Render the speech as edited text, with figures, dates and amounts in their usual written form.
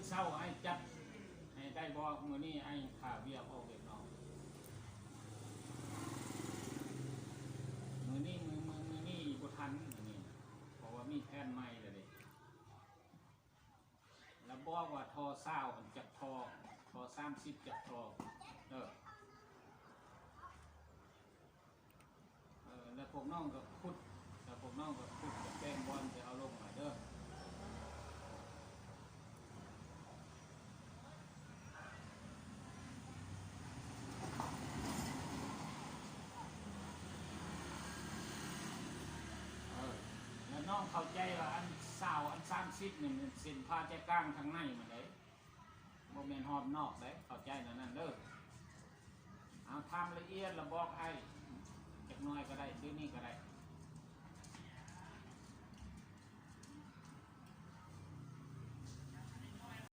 เศร้าไอ้จัดให้ได้บอกมือนี้ไอ้ข่าเวียกออกเด็กน้องมือนี้บ่ทันมือนี้เพราะว่ามีแผนใหม่เลยดิแล้วบอกว่าทอเศร้าจากทอ30จากทอแล้วพวกน้องก็ขุดแล้วพวกน้องก็ขุดกับแป้งบอลจะเอาลงมาเด้อแล้วน้องเข้าใจว่าอันเศร้าอัน30นี่มันเส้นผ่าใจกลางทางในมันได้โมเมนต์หอบนอกได้เข้าใจนั่นเด้อเอาทำละเอียดแล้วบอกไอ้จักน้อยก็ได้เดี๋ยวนี้ก็ได้